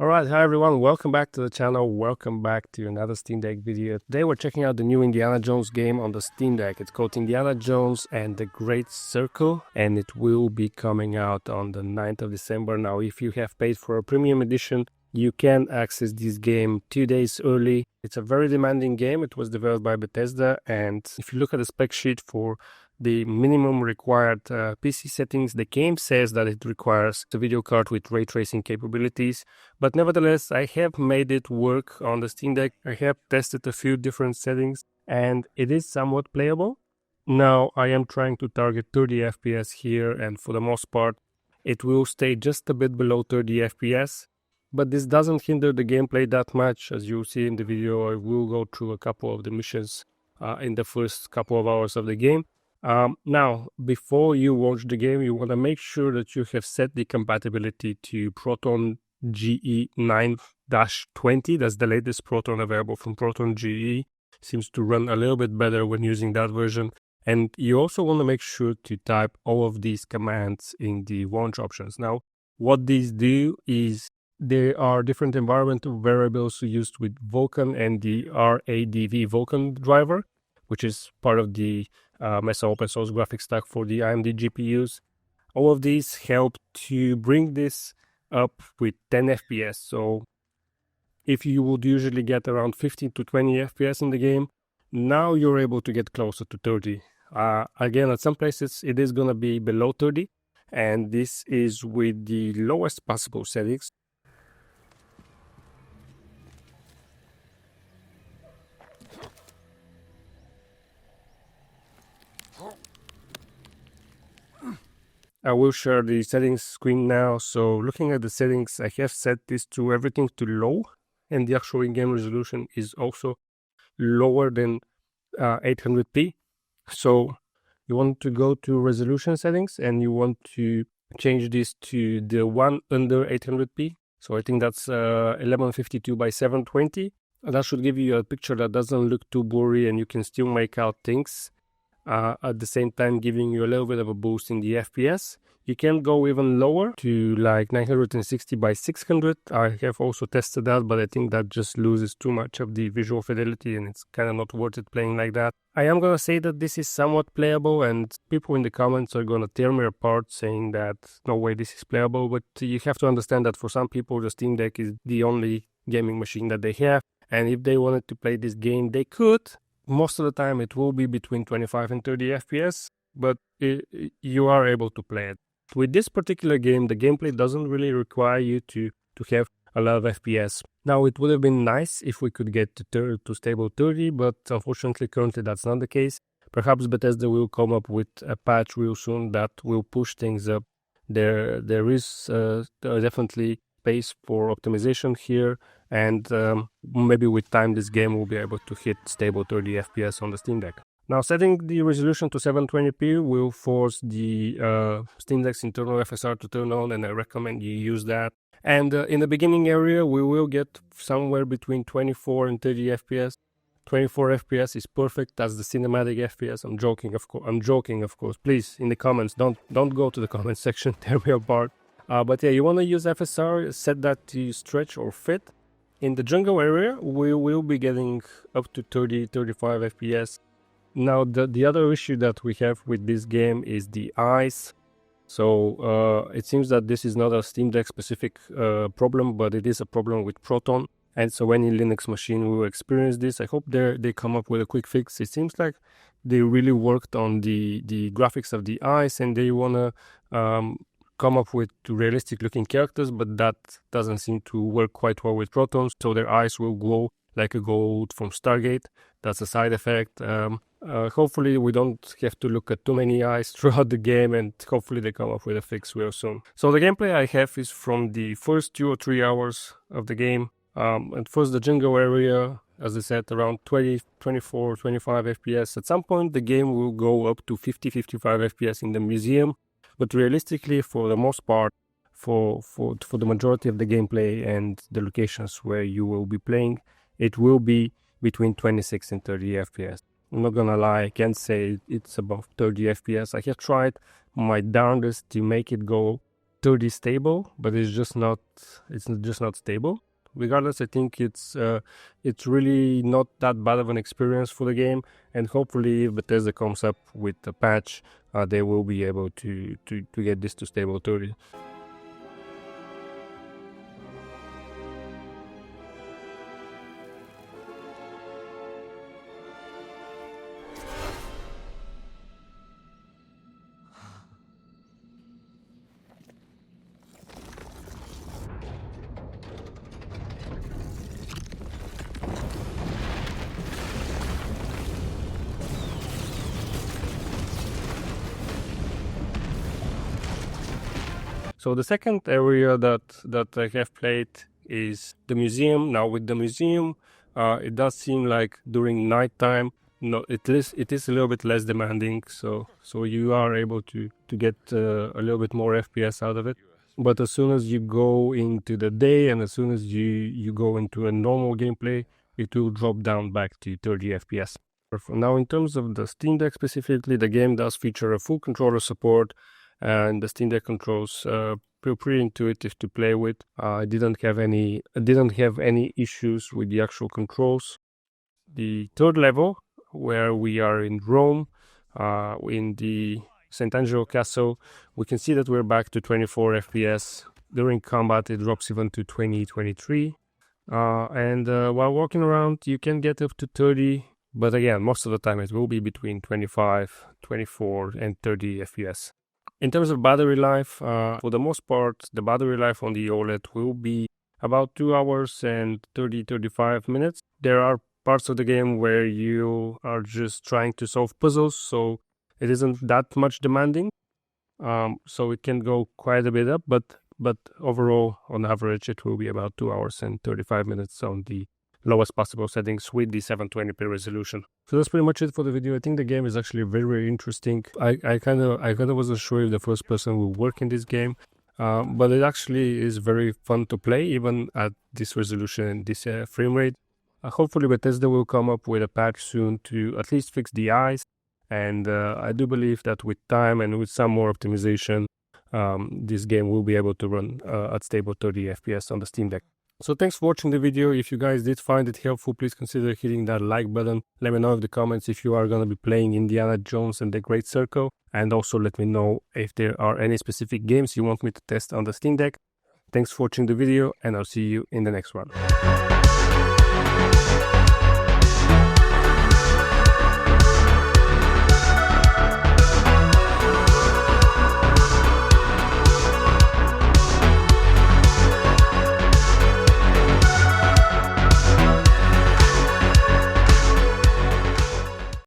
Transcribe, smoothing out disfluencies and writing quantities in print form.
Alright, hi everyone, welcome back to the channel, welcome back to another Steam Deck video. Today we're checking out the new Indiana Jones game on the Steam Deck. It's called Indiana Jones and the Great Circle, and it will be coming out on the 9th of December. Now, if you have paid for a premium edition, you can access this game 2 days early. It's a very demanding game. It was developed by Bethesda, and if you look at the spec sheet for the minimum required PC settings, the game says that it requires a video card with ray tracing capabilities, but nevertheless I have made it work on the Steam Deck. I have tested a few different settings and it is somewhat playable. Now I am trying to target 30 FPS here, and for the most part it will stay just a bit below 30 FPS, but this doesn't hinder the gameplay that much. As you'll see in the video, I will go through a couple of the missions in the first couple of hours of the game. Now, before you watch the game, you want to make sure that you have set the compatibility to Proton GE 9-20. That's the latest Proton available from Proton GE. Seems to run a little bit better when using that version. And you also want to make sure to type all of these commands in the launch options. Now, what these do is there are different environmental variables used with Vulkan and the RADV Vulkan driver, which is part of the Mesa open source graphics stack for the AMD GPUs. All of these help to bring this up with 10 FPS. So if you would usually get around 15 to 20 FPS in the game, now you're able to get closer to 30. Again, at some places it is going to be below 30, and this is with the lowest possible settings. I will share the settings screen now. So looking at the settings, I have set this to everything to low, and the actual in-game resolution is also lower than 800p. So you want to go to resolution settings and you want to change this to the one under 800p. So I think that's 1152 by 720. And that should give you a picture that doesn't look too blurry and you can still make out things. At the same time giving you a little bit of a boost in the FPS. You can go even lower to like 960 by 600. I have also tested that, but I think that just loses too much of the visual fidelity and it's kind of not worth it playing like that. I am going to say that this is somewhat playable, and people in the comments are going to tear me apart saying that no way this is playable, but you have to understand that for some people the Steam Deck is the only gaming machine that they have, and if they wanted to play this game they could. Most of the time it will be between 25 and 30 FPS, but you are able to play it. With this particular game, the gameplay doesn't really require you to have a lot of FPS. Now, it would have been nice if we could get to stable 30, but unfortunately currently that's not the case. Perhaps Bethesda will come up with a patch real soon that will push things up. There is definitely space for optimization here, and maybe with time this game will be able to hit stable 30 FPS on the Steam Deck. Now, setting the resolution to 720p will force the Steam Deck's internal FSR to turn on, and I recommend you use that. And in the beginning area we will get somewhere between 24 and 30 FPS. 24 FPS is perfect. That's the cinematic FPS. I'm joking, of course. Please, in the comments, don't go to the comment section, tear me apart. But yeah, you want to use FSR, set that to stretch or fit. In the jungle area, we will be getting up to 30-35 FPS. Now, the other issue that we have with this game is the eyes. So it seems that this is not a Steam Deck specific problem, but it is a problem with Proton. And so any Linux machine will experience this. I hope they come up with a quick fix. It seems like they really worked on the graphics of the eyes, and they want to come up with realistic looking characters, but that doesn't seem to work quite well with Protons, so their eyes will glow like a gold from Stargate. That's a side effect. Hopefully we don't have to look at too many eyes throughout the game, and hopefully they come up with a fix real soon. So the gameplay I have is from the first 2 or 3 hours of the game. At first the jungle area, as I said, around 20, 24, 25 FPS. At some point the game will go up to 50, 55 FPS in the museum. But realistically, for the most part, for the majority of the gameplay and the locations where you will be playing, it will be between 26 and 30 FPS. I'm not gonna lie, I can't say it's above 30 FPS. I have tried my darndest to make it go 30 stable, but it's just not stable. Regardless, I think it's really not that bad of an experience for the game, and hopefully if Bethesda comes up with a patch, they will be able to get this to stable 30. So the second area that I have played is the museum. Now with the museum, it does seem like during nighttime, it is a little bit less demanding. So you are able to get a little bit more FPS out of it. But as soon as you go into the day and as soon as you go into a normal gameplay, it will drop down back to 30 FPS. Now, in terms of the Steam Deck specifically, the game does feature a full controller support, and the Steam Deck controls pretty intuitive to play with. I didn't have any issues with the actual controls. The third level, where we are in Rome, in the Sant'Angelo Castle, we can see that we're back to 24 FPS. During combat, it drops even to 23. And while walking around, you can get up to 30. But again, most of the time it will be between 25, 24, and 30 FPS. In terms of battery life, for the most part, the battery life on the OLED will be about 2 hours and 35 minutes. There are parts of the game where you are just trying to solve puzzles, so it isn't that much demanding. So it can go quite a bit up, but overall, on average, it will be about 2 hours and 35 minutes on the lowest possible settings with the 720p resolution. So that's pretty much it for the video. I think the game is actually very, very interesting. I kind of wasn't sure if the first person will work in this game, but it actually is very fun to play even at this resolution and this frame rate. Hopefully Bethesda will come up with a patch soon to at least fix the eyes, and I do believe that with time and with some more optimization, this game will be able to run at stable 30 FPS on the Steam Deck. So thanks for watching the video. If you guys did find it helpful, please consider hitting that like button. Let me know in the comments if you are going to be playing Indiana Jones and the Great Circle. And also let me know if there are any specific games you want me to test on the Steam Deck. Thanks for watching the video, and I'll see you in the next one.